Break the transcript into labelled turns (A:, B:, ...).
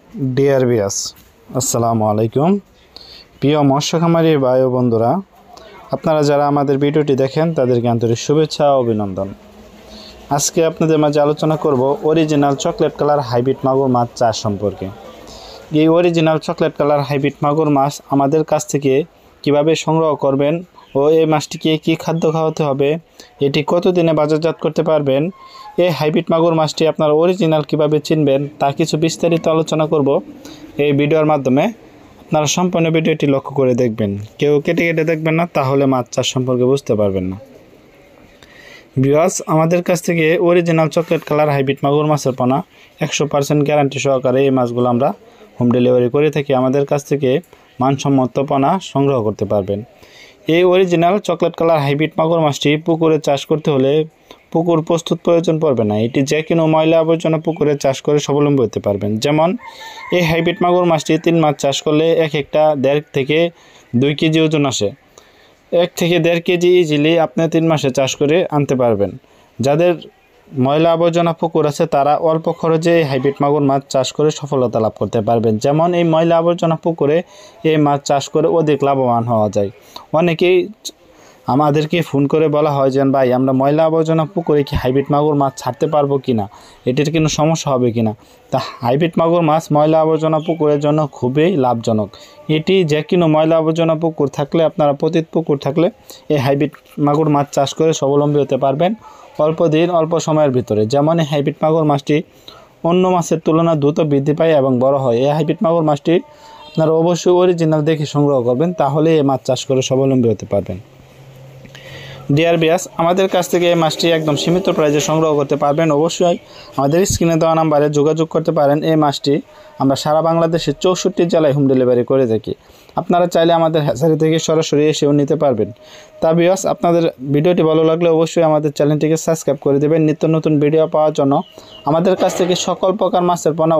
A: Dear viewers, আসসালামু আলাইকুম। প্রিয় মৎস্য খামারি ভাই ও বন্ধুরা, আপনারা যারা আমাদের ভিডিওটি দেখেন তাদেরকে আন্তরিক শুভেচ্ছা ও অভিনন্দন। আজকে আপনাদের মাঝে আলোচনা করব অরিজিনাল চকলেট কালার হাইব্রিড মাগুর মাছ চাষ সম্পর্কে। এই অরিজিনাল চকলেট কালার হাইব্রিড মাগুর মাছ আমাদের কাছ থেকে কিভাবে সংগ্রহ করবেন ও এই মাছটিকে কী খাদ্য খাওয়াতে হবে, এটি কতদিনে বাজারজাত করতে পারবেন, এই হাইব্রিড মাগুর মাছটি আপনারা অরিজিনাল কিভাবে চিনবেন তা কিছু বিস্তারিত আলোচনা করব এই ভিডিওর মাধ্যমে। আপনারা সম্পূর্ণ ভিডিওটি লক্ষ্য করে দেখবেন, কেউ কেটে কেটে দেখবেন না, তাহলে মাছ চাষ সম্পর্কে বুঝতে পারবেন না। ভিউয়ার্স, আমাদের কাছ থেকে অরিজিনাল চকলেট কালার হাইব্রিড মাগুর মাছের পোনা 100% গ্যারান্টি সহকারে এই মাছগুলো আমরা হোম ডেলিভারি করে থাকি। আমাদের কাছ থেকে মানসম্মত পোনা সংগ্রহ করতে পারবেন। এই অরিজিনাল চকলেট কালার হাইব্রিড মাগুর মাছটি পুকুরে চাষ করতে হলে পুকুর প্রস্তুত প্রয়োজন পড়বে না। এটি যে কোনো ময়লা আবর্জনা পুকুরে চাষ করে স্বাবলম্বী হতে পারবেন। যেমন এই হাইব্রিড মাগুর মাছটি 3 মাছ চাষ করলে এক একটা 1.5 থেকে 2 কেজি ওজন আসে। 1 থেকে 1.5 কেজি ইজিলি আপনি 3 মাসে চাষ করে আনতে পারবেন। যাদের ময়লা আবর্জনা পুকুর আছে তারা অল্প খরচে এই হাইব্রিড মাগুর মাছ চাষ করে সফলতা লাভ করতে পারবেন। যেমন এই ময়লা আবর্জনা পুকুরে এই মাছ চাষ করে অধিক লাভবান হওয়া যায়। অনেকেই আমাদেরকে ফোন করে বলা হয় যে ভাই, আমরা ময়লা আবর্জনা পুকুরে কি হাইব্রিড মাগুর মাছ ছাড়তে পারবো কিনা, এটির কোনো সমস্যা হবে কিনা। তা হাইব্রিড মাগুর মাছ ময়লা আবর্জনা পুকুরের জন্য খুবই লাভজনক। এটি যে কোনো ময়লা আবর্জনা পুকুর থাকলে, আপনারা পতিত পুকুর থাকলে এই হাইব্রিড মাগুর মাছ চাষ করে স্বাবলম্বী হতে পারবেন অল্প দিন অল্প সময়ের ভিতরে। যেমন এই হাইব্রিড মাগুর মাছটি অন্য মাছের তুলনায় দ্রুত বৃদ্ধি পায় এবং বড় হয়। এই হাইব্রিড মাগুর মাছটি আপনারা অবশ্যই অরিজিনাল দেখে সংগ্রহ করবেন, তাহলে এই মাছ চাষ করে স্বাবলম্বী হতে পারবেন। ডিয়ার ভিউয়ার্স, আমাদের কাছ থেকে এই মাছটি একদম সীমিত প্রাইসে সংগ্রহ করতে পারবেন। অবশ্যই আমাদের স্ক্রিনে দেওয়া নাম্বারে যোগাযোগ করতে পারেন। এই মাছটি আমরা সারা বাংলাদেশের 64 জেলায় হোম ডেলিভারি করে থাকি। আপনারা চাইলে আমাদের হ্যাচারি থেকে সরাসরি এসেও নিতে পারবেন। তা ভিউয়ার্স, আপনাদের ভিডিওটি ভালো লাগলে অবশ্যই আমাদের চ্যানেলটিকে সাবস্ক্রাইব করে দেবেন। নিত্য নতুন ভিডিও পাওয়ার জন্য আমাদের কাছ থেকে সকল প্রকার মাছের পোনা